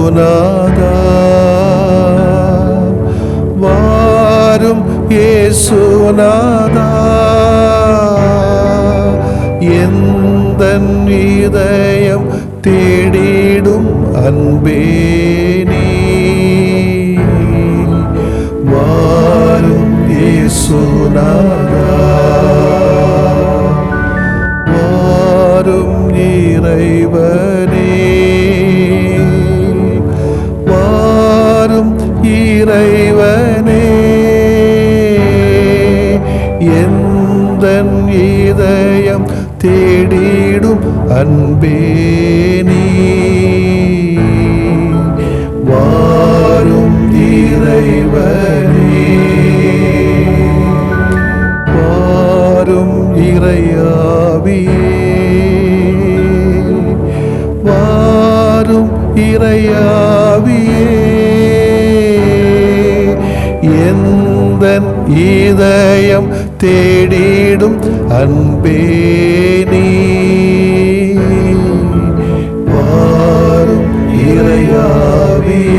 இயேசுநாதா வாரும் இயேசுநாதா எந்தன் இதயம் தேடிடும் அன்பே நீ வாரும் இயேசுநாதா வாரும் இறைவனே வாரும் இறைவனே எந்தன் இதயம் தேடிடும் அன்பே நீ வாரும் இறைவனே வாரும் இறையாவியே வாரும் இறையாவியே எந்தன் இதயம் தேடிடும் அன்பே நீ வாரும் இறையாவியே.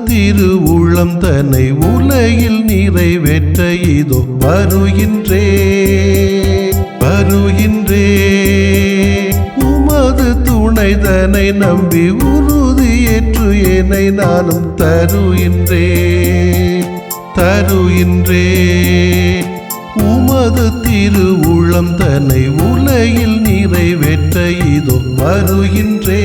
திருவுளம் தன்னை உலகில் நிறைவேற்ற இதோ வருகின்றே உமது துணைதனை நம்பி உறுதியேற்று என்னை நானும் தருகின்றே உமது திருவுளம் தன்னை உலகில் நிறைவேற்ற இதோ வருகின்றே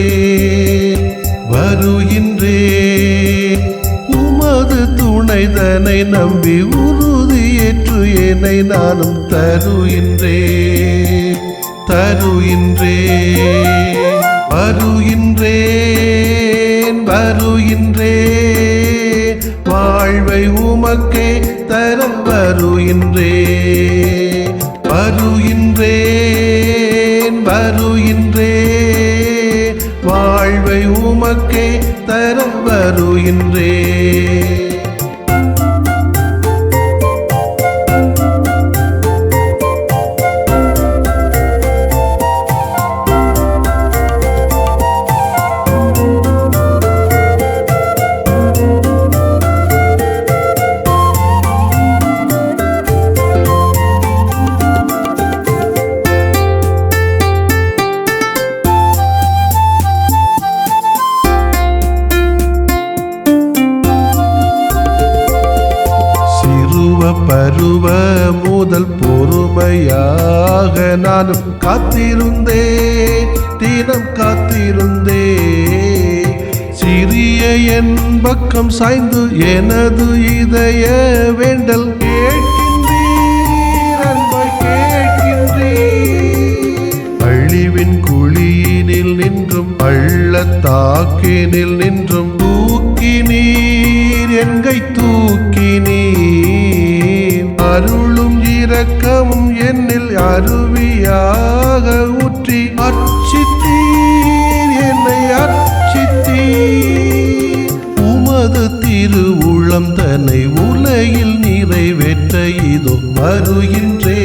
உமது துணைதனை நம்பி உறுதியேற்று என்னை நானும் தருகின்றே வாழ்வை உமக்கே தர வருகின்றே வாழ்வை உமக்கே தர வருகின்றே. பருவ முதல் பொறுமையாக நானும் தினம் காத்திருந்தே சிறிய என் பக்கம் சாய்ந்து எனது இதய வேண்டல் அழிவின் குழியினில் நின்றும் பள்ளத்தாக்கினில் நின்றும் தூக்கி நீர் என்கை தூக்கி நீர் அருளும் இரக்கமும் என்னில் அருவியாக ஊற்றி அர்ச்சித்தீர் என்னை அர்ச்சித்தீர் உமது திருவுளம் தன்னை உலகில் நிறைவேற்ற இதோ வருகின்றே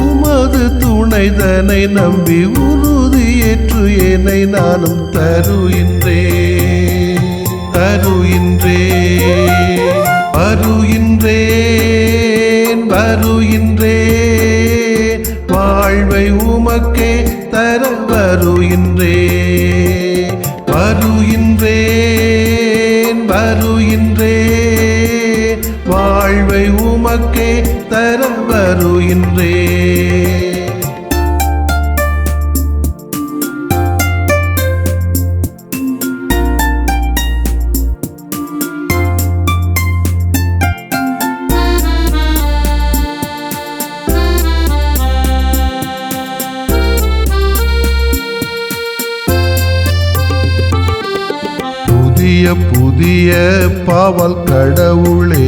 உமது துணைதனை நம்பி உறுதியேற்று என்னை நானும் தருகின்றே வாழ்வை உமக்கே தர வருகின்றே வருகின்றேன் உமக்கே தர வருகின்றே. புதிய பாவல் கடவுளே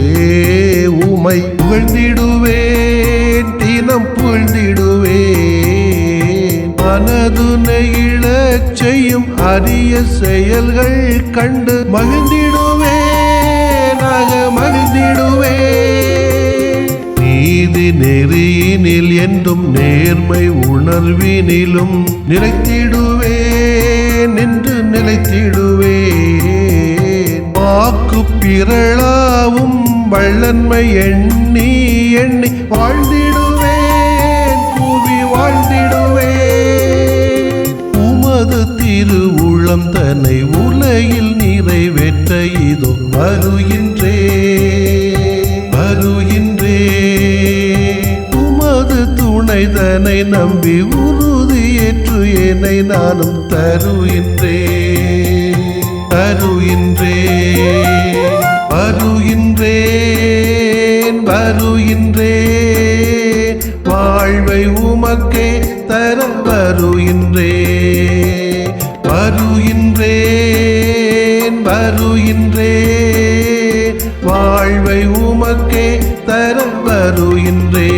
உமை புகழ்ந்திடுவேன், தினம் புகழ்ந்திடுவேன். மனது நெகிழச் செய்யும் அரிய செயல்கள் கண்டு மகிழ்ந்திடுவேன், மகிழ்ந்திடுவேன். நீதி நெறியினில் என்றும் நேர்மை உணர்வினிலும் நிலைத்திடுவேன் என்று நிலைத்திடுவேன். வாக்கு பிறளாவும் வள்ளன்மை எண்ணி எண்ணி வாழ்ந்திடுவேன், புவி வாழ்ந்திடுவேன். உமது திருவுளம் தன்னை உலகில் நிறைவேற்ற இதோ வருகின்றே வருகின்றே. உமது துணைதனை நம்பி உறுதியேற்று என்னை நானும் தருகின்றேன் தருகின்றேன் வருகின்றேன் வருகின்றேன். வாழ்வை உமக்கே தர வருகின்றேன் வருகின்றேன் வருகின்றேன். வாழ்வை உமக்கே தர வருகின்றேன்.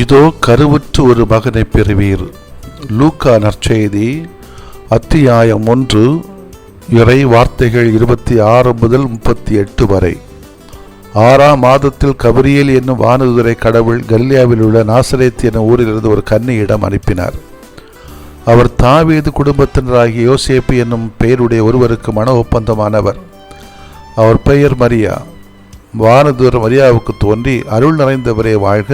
இதோ கருவுற்று ஒரு மகனை பெறுவீர். லூக்கா நற்செய்தி அத்தியாயம் 1 இறை வார்த்தைகள் 26 முதல் 38 வரை. 6ஆம் மாதத்தில் கபிரியேல் என்னும் வானதூதரை கடவுள் கலிலேயாவில் உள்ள நாசரேத் என்னும் ஊரிலிருந்து ஒரு கன்னியிடம் அனுப்பினார். அவர் தாவீது குடும்பத்தினராகிய யோசேப்பு என்னும் பெயருடைய ஒருவருக்கு மன ஒப்பந்தமானவர். அவர் பெயர் மரியா. வானதூதர் மரியாவுக்கு தோன்றி, அருள் நிறைந்தவரே வாழ்க,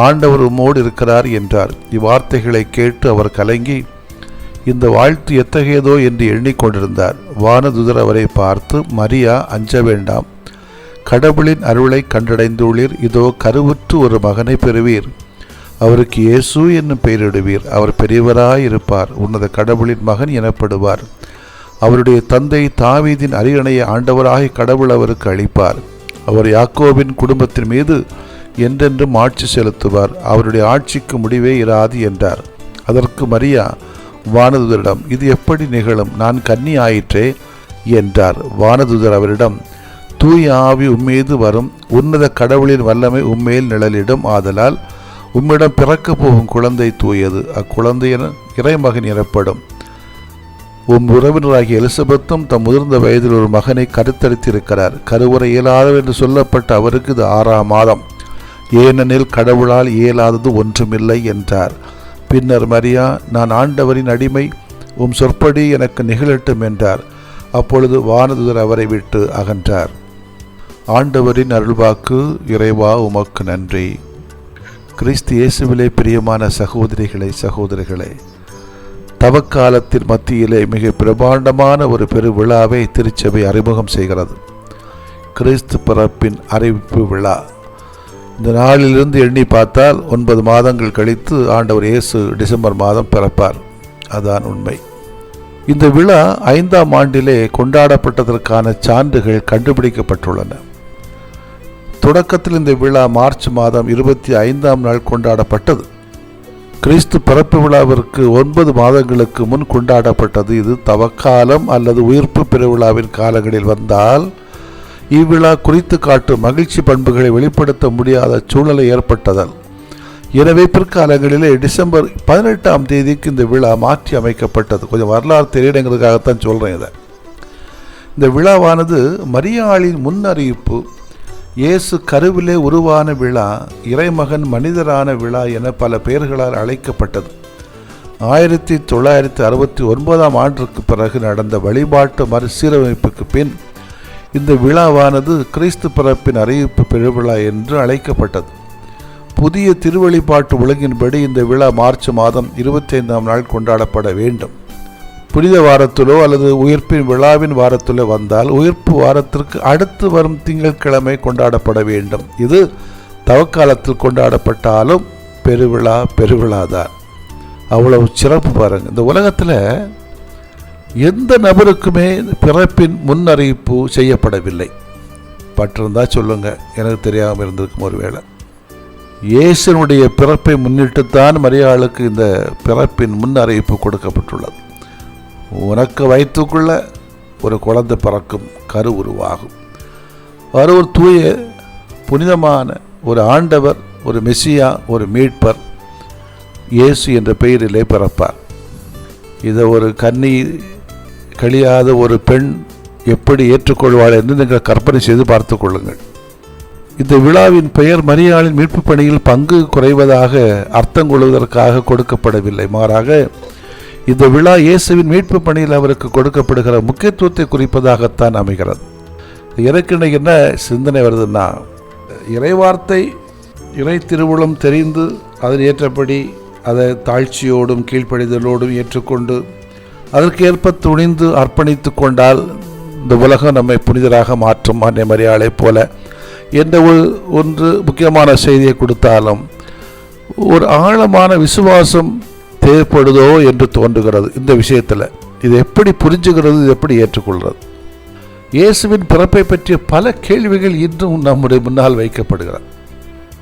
ஆண்டவர் உம்மோடு இருக்கிறார் என்றார். இவ்வார்த்தைகளை கேட்டு அவர் கலங்கி இந்த வாழ்த்து எத்தகையதோ என்று எண்ணிக்கொண்டிருந்தார். வானதுதர் அவரை பார்த்து, மரியா, அஞ்ச வேண்டாம், கடவுளின் அருளை கண்டடைந்துள்ளீர். இதோ கருவுற்று ஒரு மகனை பெறுவீர். அவருக்கு இயேசு என்னும் பெயரிடுவீர். அவர் பெரியவராயிருப்பார், உன்னத கடவுளின் மகன் எனப்படுவார். அவருடைய தந்தை தாவீதின் அரியணையை ஆண்டவராக கடவுள் அவருக்கு அளிப்பார். அவர் யாக்கோபின் குடும்பத்தின் மீது என்றென்றும் ஆட்சி செலுத்துவார். அவருடைய ஆட்சிக்கு முடிவே இராது என்றார். அதற்கு மரியா வானதுதரிடம், இது எப்படி நிகழும்? நான் கன்னி ஆயிற்றே என்றார். வானதுதர் அவரிடம், தூய ஆவி உம்மீது வரும், உன்னத கடவுளின் வல்லமை உம்மேல் நிழலிடும். ஆதலால் உம்மிடம் பிறக்க போகும் குழந்தை தூயது, அக்குழந்தையின் இறைமகன் எனப்படும். உறவினராகிய எலிசபெத்தும் தம் முதிர்ந்த வயதில் ஒரு மகனை கருத்தரித்திருக்கிறார். கருவுரை இயலாதவர் என்று சொல்லப்பட்ட அவருக்கு இது 6ஆம் மாதம், ஏனெனில் கடவுளால் இயலாதது ஒன்றுமில்லை என்றார். பின்னர் மரியா, நான் ஆண்டவரின் அடிமை, உம் சொற்படி எனக்கு நிகழட்டும் என்றார். அப்பொழுது வானதுதர் அவரை விட்டு அகன்றார். ஆண்டவரின் அருள்வாக்கு. இறைவா உமக்கு நன்றி. கிறிஸ்து இயேசுவிலே பிரியமான சகோதரிகளே சகோதரிகளே, தவக்காலத்தின் மத்தியிலே மிக பிரமாண்டமான ஒரு பெரு விழாவை திருச்சபை அறிமுகம் செய்கிறது. கிறிஸ்து பிறப்பின் அறிவிப்பு விழா. இந்த நாளிலிருந்து எண்ணி பார்த்தால் 9 மாதங்கள் கழித்து ஆண்டவர் இயேசு டிசம்பர் மாதம் பிறப்பார். அதான் உண்மை. இந்த விழா 5ஆம் ஆண்டிலே கொண்டாடப்பட்டதற்கான சான்றுகள் கண்டுபிடிக்கப்பட்டுள்ளன. தொடக்கத்தில் இந்த விழா மார்ச் மாதம் 25ஆம் நாள் கொண்டாடப்பட்டது. கிறிஸ்து பிறப்பு விழாவிற்கு 9 மாதங்களுக்கு முன் கொண்டாடப்பட்டது. இது தவக்காலம் அல்லது உயிர்ப்பு பெருவிழாவின் காலங்களில் வந்தால் இவ்விழா குறித்து காட்டும் மகிழ்ச்சி பண்புகளை வெளிப்படுத்த முடியாத சூழ்நிலை ஏற்பட்டதால், எனவே பிற்காலங்களிலே டிசம்பர் 18ஆம் தேதிக்கு இந்த விழா மாற்றி அமைக்கப்பட்டது. கொஞ்சம் வரலாறு தெரியணுங்கிறதுக்காகத்தான் சொல்கிறேன் இதை. இந்த விழாவானது மரியாளின் முன்னறிவிப்பு, இயேசு கருவிலே உருவான விழா, இறைமகன் மனிதரான விழா என பல பெயர்களால் அழைக்கப்பட்டது. 1969ஆம் ஆண்டிற்கு பிறகு நடந்த வழிபாட்டு மறுசீரமைப்புக்கு பின் இந்த விழாவானது கிறிஸ்து பிறப்பின் அறிவிப்பு பெருவிழா என்று அழைக்கப்பட்டது. புதிய திருவழிபாட்டு ஒழுங்கின்படி இந்த விழா மார்ச் மாதம் 25ஆம் நாள் கொண்டாடப்பட வேண்டும். புனித வாரத்திலோ அல்லது உயிர்ப்பின் விழாவின் வாரத்திலோ வந்தால் உயிர்ப்பு வாரத்திற்கு அடுத்து வரும் திங்கட்கிழமை கொண்டாடப்பட வேண்டும். இது தவக்காலத்தில் கொண்டாடப்பட்டாலும் பெருவிழாதான். அவ்வளவு சிறப்பு பாருங்கள். இந்த உலகத்தில் எந்த நபருக்குமே பிறப்பின் முன்னறிவிப்பு செய்யப்படவில்லை. பட்டிருந்தால் சொல்லுங்க, எனக்கு தெரியாமல் இருந்திருக்கும். ஒருவேளை இயேசுனுடைய பிறப்பை முன்னிட்டுத்தான் மரியாளுக்கு இந்த பிறப்பின் முன் அறிவிப்பு கொடுக்கப்பட்டுள்ளது. உனக்கு வயிற்றுக்குள்ள ஒரு குழந்தை பிறக்கும், கரு உருவாகும். அவர் ஒரு தூய புனிதமான ஒரு ஆண்டவர், ஒரு மெசியா, ஒரு மீட்பர் இயேசு என்ற பெயரிலே பிறப்பார். இதை ஒரு கன்னி கழியாத ஒரு பெண் எப்படி ஏற்றுக்கொள்வாள் என்று நீங்கள் கற்பனை செய்து பார்த்து கொள்ளுங்கள். இந்த விழாவின் பெயர் மரியாளின் மீட்பு பணியில் பங்கு குறைவதாக அர்த்தம் கொள்வதற்காக கொடுக்கப்படவில்லை. மாறாக இந்த விழா இயேசுவின் மீட்பு பணியில் அவருக்கு கொடுக்கப்படுகிற முக்கியத்துவத்தை குறிப்பதாகத்தான் அமைகிறது. எனக்கு என்ன சிந்தனை வருதுன்னா, இறைவார்த்தை இறை திருவுளம் தெரிந்து அதன் ஏற்றபடி அதை தாழ்ச்சியோடும் கீழ்ப்படிதலோடும் ஏற்றுக்கொண்டு அதற்கேற்ப துணிந்து அர்ப்பணித்து கொண்டால் இந்த உலகம் நம்மை புனிதராக மாற்றும். அன்னை மரியாளை போல என்ற ஒன்று முக்கியமான செய்தியை கொடுத்தாலும் ஒரு ஆழமான விசுவாசம் தேவைப்படுதோ என்று தோன்றுகிறது. இந்த விஷயத்தில் இது எப்படி புரிஞ்சுகிறது, இது எப்படி ஏற்றுக்கொள்கிறது? இயேசுவின் பிறப்பை பற்றிய பல கேள்விகள் இன்றும் நம்முடைய முன்னால் வைக்கப்படுகிறது.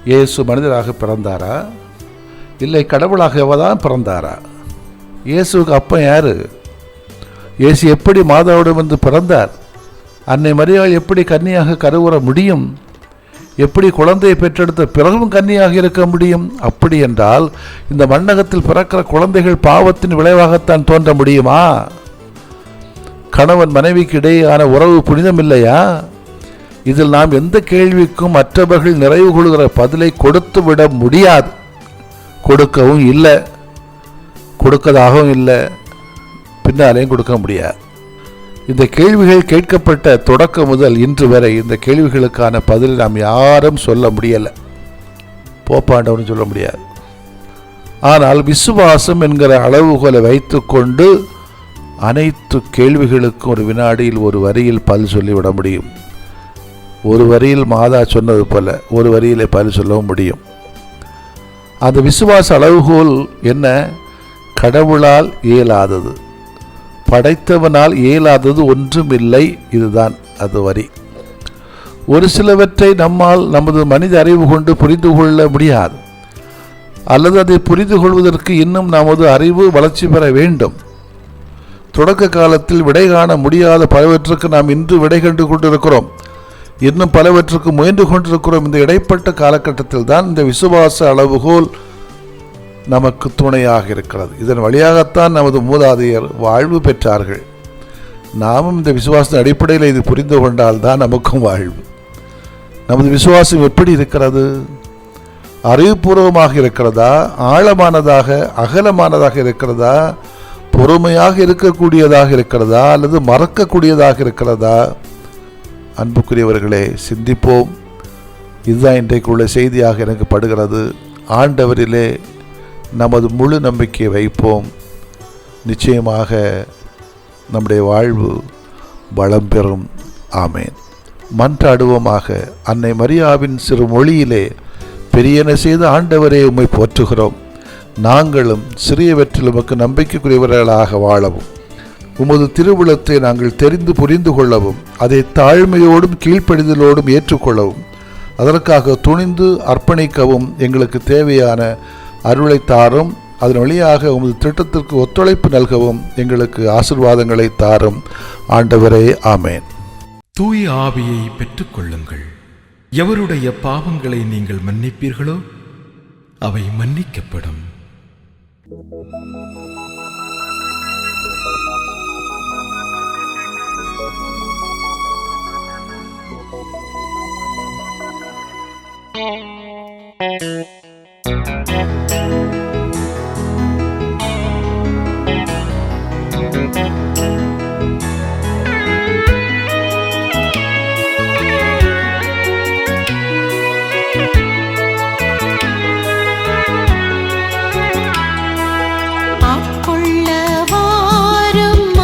இயேசு மனிதராக பிறந்தாரா, இல்லை கடவுளாகவா தான் பிறந்தாரா? இயேசுவுக்கு அப்பன் யாரு? இயேசு எப்படி மாதாவிடம் வந்து பிறந்தார்? அன்னை மரியாள் எப்படி கன்னியாக கருவுற முடியும்? எப்படி குழந்தையை பெற்றெடுத்த பிறகும் கன்னியாக இருக்க முடியும்? அப்படி என்றால் இந்த மண்ணகத்தில் பிறக்கிற குழந்தைகள் பாவத்தின் விளைவாகத்தான் தோன்ற முடியுமா? கணவன் மனைவிக்கு இடையேயான உறவு புனிதமில்லையா? இதில் நாம் எந்த கேள்விக்கும் மற்றவர்கள் நிறைவு கொள்கிற பதிலை கொடுத்து விட முடியாது. கொடுக்கவும் இல்லை, கொடுக்கதாகவும் இல்லை, பின்னாலேயும் கொடுக்க முடியாது. இந்த கேள்விகள் கேட்கப்பட்ட தொடக்கம் முதல் இன்று வரை இந்த கேள்விகளுக்கான பதில் நாம் யாரும் சொல்ல முடியலை, போப்பாண்டவன்னு சொல்ல முடியாது. ஆனால் விசுவாசம் என்கிற அளவுகோலை வைத்துக்கொண்டு அனைத்து கேள்விகளுக்கும் ஒரு வினாடியில் ஒரு வரியில் பதில் சொல்லிவிட முடியும். ஒரு வரியில் மாதா சொன்னது போல ஒரு வரியிலே பதில் சொல்லவும் முடியும். அந்த விசுவாச அளவுகோல் என்ன? கடவுளால் இயலாதது, படைத்தவனால் இயலாதது ஒன்றுமில்லை. இதுதான் அது வரி. ஒரு சிலவற்றை நம்மால் நமது மனித அறிவு கொண்டு புரிந்து கொள்ள முடியாது, அல்லது அதை புரிந்து கொள்வதற்கு இன்னும் நமது அறிவு வளர்ச்சி பெற வேண்டும். தொடக்க காலத்தில் விடை காண முடியாத பலவற்றுக்கு நாம் இன்று விடை கண்டு கொண்டிருக்கிறோம். இன்னும் பலவற்றுக்கு முயன்று கொண்டிருக்கிறோம். இந்த இடைப்பட்ட காலகட்டத்தில் தான் இந்த விசுவாச அளவுகோல் நமக்கு துணையாக இருக்கிறது. இதன் வழியாகத்தான் நமது மூதாதையர் வாழ்வு பெற்றார்கள். நாமும் இந்த விசுவாசத்தின் அடிப்படையில் இது புரிந்து கொண்டால் தான் நமக்கும் வாழ்வு. நமது விசுவாசம் எப்படி இருக்கிறது? அறிவுபூர்வமாக இருக்கிறதா, ஆழமானதாக அகலமானதாக இருக்கிறதா, பொறுமையாக இருக்கக்கூடியதாக இருக்கிறதா, அல்லது மறக்கக்கூடியதாக இருக்கிறதா? அன்புக்குரியவர்களே, சிந்திப்போம். இதுதான் இன்றைக்குள்ள செய்தியாக எனக்கு படுகிறது. ஆண்டவரிலே நமது முழு நம்பிக்கையை வைப்போம். நிச்சயமாக நம்முடைய வாழ்வு வளம் பெறும். ஆமேன். மன்றாடுவோமாக. அன்னை மரியாவின் சிறு மொழியிலே பெரியன செய்த ஆண்டவரே உம்மை போற்றுகிறோம். நாங்களும் சிறியவற்றில் உமக்கு நம்பிக்கைக்குரியவர்களாக வாழவும், உமது திருவுளத்தை நாங்கள் தெரிந்து புரிந்து கொள்ளவும், அதை தாழ்மையோடும் கீழ்ப்படிதலோடும் ஏற்றுக்கொள்ளவும், அதற்காக துணிந்து அர்ப்பணிக்கவும் எங்களுக்கு தேவையான அருளை தாரும். அதன் வழியாக உமது திட்டத்திற்கு ஒத்துழைப்பு நல்கவும் எங்களுக்கு ஆசீர்வாதங்களை தாரும். ஆண்டவரே, ஆமேன். தூய ஆவியை பெற்றுக்கொள்ளுங்கள். எவருடைய பாவங்களை நீங்கள் மன்னிப்பீர்களோ அவை மன்னிக்கப்படும். ஆட்கொள்ளவாரும்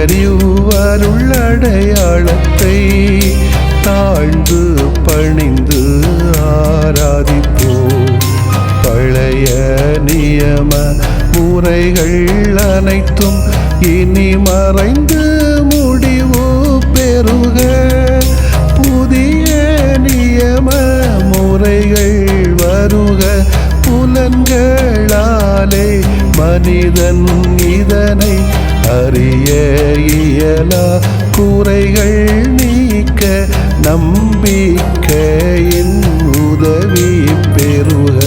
உயரியுவருள்ளடையாளத்தை தாழ்ந்து பணிந்து ஆராதிப்போம். பழைய நியம முறைகள் அனைத்தும் இனி மறைந்து முடிவு பெறுக. புதிய நியம முறைகள் வருக. புலன்களாலே மனிதன் இதனை அறிய இயலா. குறைகள் நீக்க நம்பிக்கையின் உதவி பெறுக.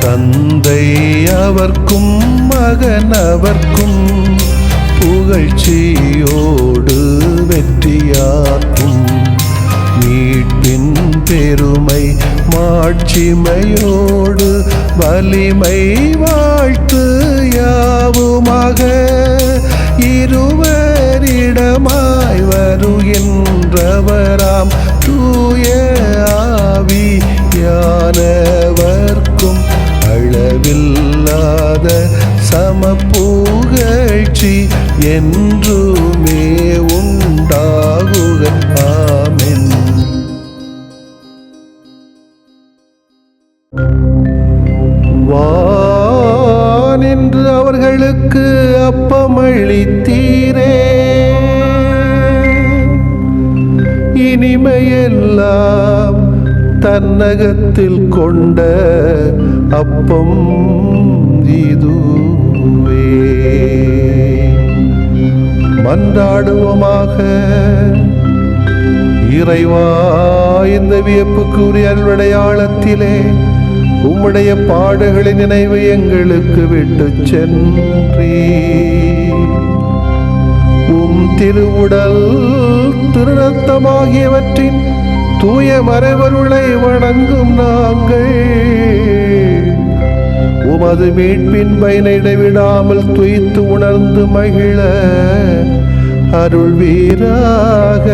தந்தை அவர்க்கும் மகன் அவர்க்கும் புகழ்ச்சியோடு வெற்றியாக்கும். மீட்பின் பெருமை மாட்சிமையோடு வலிமை வாழ்த்து யாவுமாக. இருவரிடமாய் வருகின்றவராம் தூய ஆவியானவர்க்கும் அளவில்லாத சமப்புகழ்ச்சி என்றுமே உண்டாகுக. ஆமென். வானின்று அவர்களுக்கு அப்பமளித்தீரே, இனிமையெல்லாம் தன்னகத்தில் கொண்ட அப்பம் இதுவே. மன்றாடுவோமாக. இறைவா, இந்த வியப்புக்குரிய அருளடையாளத்திலே உம்முடைய பாடுகளின் நினைவு எங்களுக்கு விட்டு சென்றீ. உம் திருவுடல் திருரத்தமாகியவற்றின் தூய மறைபொருளை வணங்கும் நாங்கள் உமது மீட்பின் பயனை இடைவிடாமல் துய்த்து உணர்ந்து மகிழ அருள்வீராக.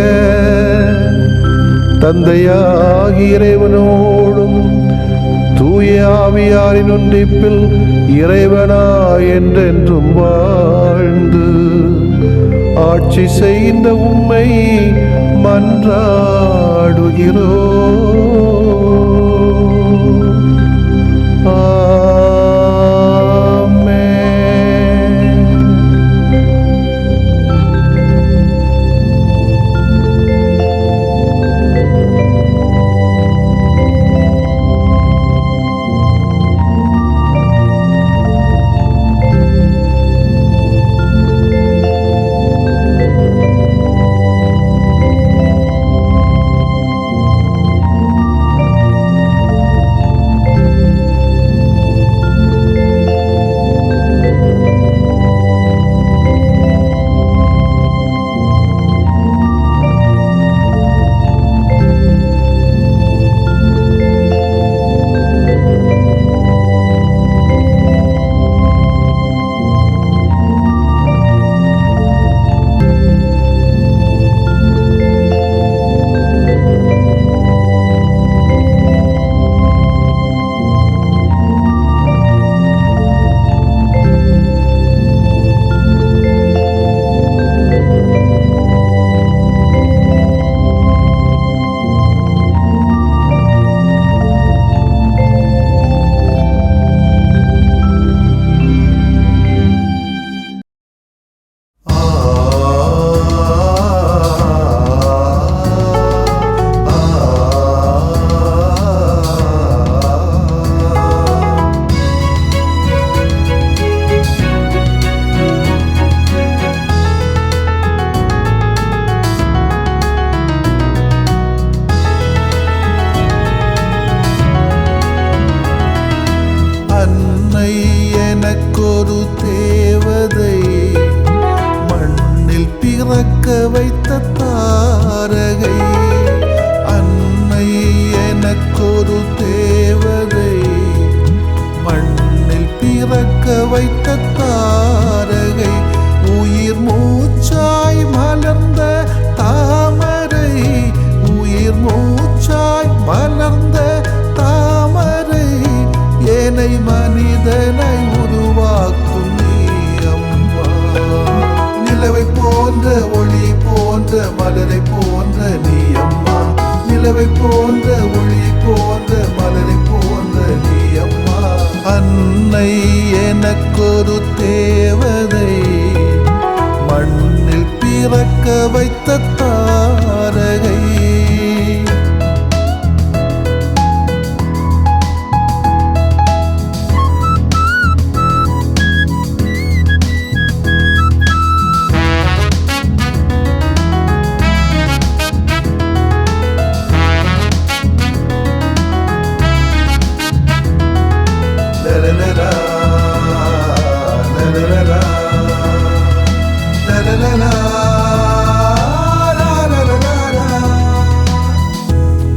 தந்தையாகி இறைவனோடும் தூய ஆவியாரின் ஒன்றிப்பில் இறைவனா என்றென்றும் வாழ்ந்து ஆட்சி செய்கின்ற உம்மை மன்றாடுகிறோம். மலரை போன்ற நீ அம்மா, நிலவை போன்ற ஒளி போன்ற மலரை போன்ற நீ அம்மா. அன்னை எனக்கொரு தேவதை, மண்ணில் பிறக்க வைத்த தாரகை.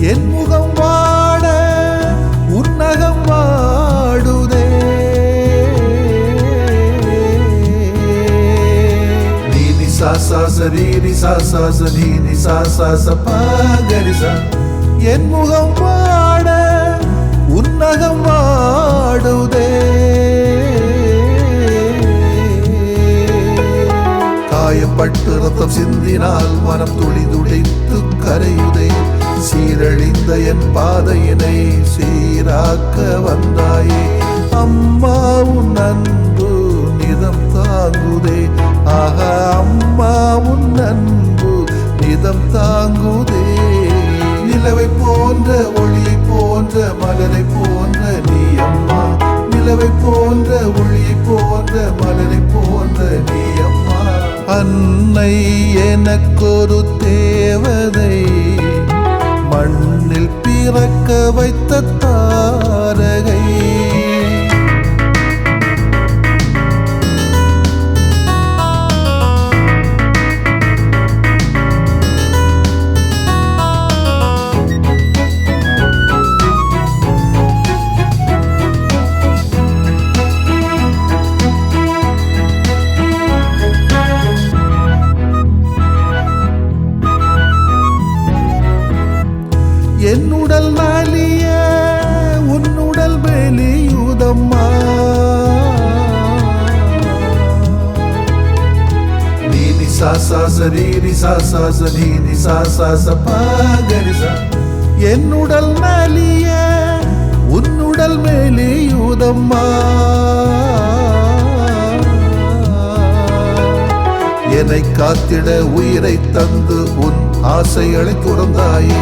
என் முகம் வாட உன்னகம் வாடுதே, நீ சாசா நீ சாசா நீ சாசா பாகரிசா. என் முகம் வாட உன்னகம் வாடுதே, காயப்பட்டு ரத்தம் சிந்தினால் மனம் துளி துடைத்து கரையுதே. சீரழிந்த என் பாதையினை சீராக்க வந்தாயே அம்மா, உன் அன்பு நிதம் தாங்குதே. ஆஹா அம்மா, உன் அன்பு நிதம் தாங்குதே. நிலவை போன்ற ஒளி போன்ற மலரை போன்ற நீ அம்மா, நிலவை போன்ற ஒளி போன்ற மலரை போன்ற நீ அம்மா. அன்னை எனக்கொரு தேவதை, மண்ணில் பிறக்க வைத்த தாரகை. என்னுடல் நாளிய உன்னுடல் வெளியுதம்மா, நீ சாசா நீ சாசா பாகரிசா. என்னுடல் நாளிய உன்னுடல் வெளியுதம்மா, என்னை காத்திட உயிரை தந்து உன் ஆசைகளை துறந்தாயே.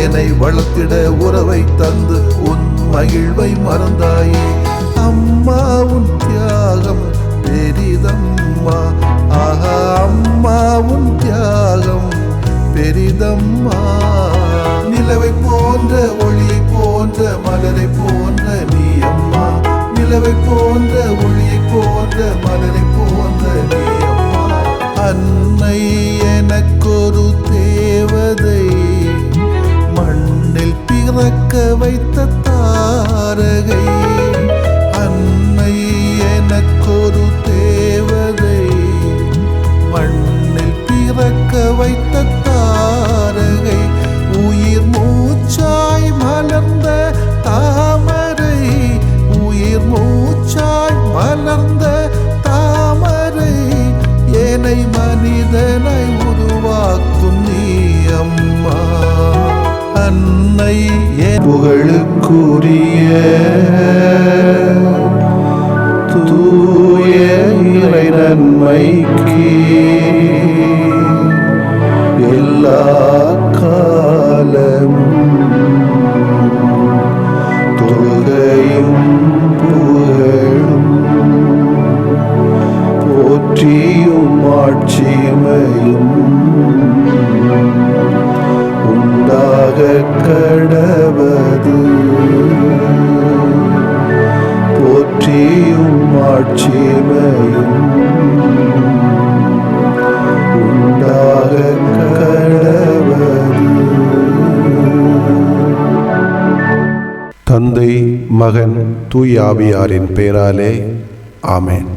என்னை வளர்த்திட உறவை தந்து உன் மகிழ்வை மறந்தாயே அம்மா. உன் தியாகம் பெரிதம்மா, ஆஹா அம்மா உன் தியாகம் பெரிதம்மா. நிலவை போன்ற ஒளி போன்ற மலரை போன்ற நீ அம்மா, நிலவை போன்ற ஒளி போன்ற மலரை போன்ற நீ அம்மா. அன்னை எனக்கொரு தேவதை, மண்ணில் பிறக்க வைத்த தாரகை. அன்னை எனக்கொரு தேவதை, மண்ணில் பிறக்க வைத்த தாரகை. உயிர் மூச்சாய் மலர்ந்த தாமரை, உயிர் மூச்சாய் மலர்ந்த தாமரை. என்னை மனிதனை உருவாக்கும் நீ அம்மா. அன்னை என் புகழுக்குரிய தூய இறை நன்மைக்கு எல்லா காலமும் தொழுகையும் புகழும் போற்றியும் ஆட்சிமையும் உண்டாக கடவது. போற்றியும் ஆட்சிமையும் உண்டாக கடவது. தந்தை, மகன், தூய ஆவியாரின் பெயராலே ஆமென்.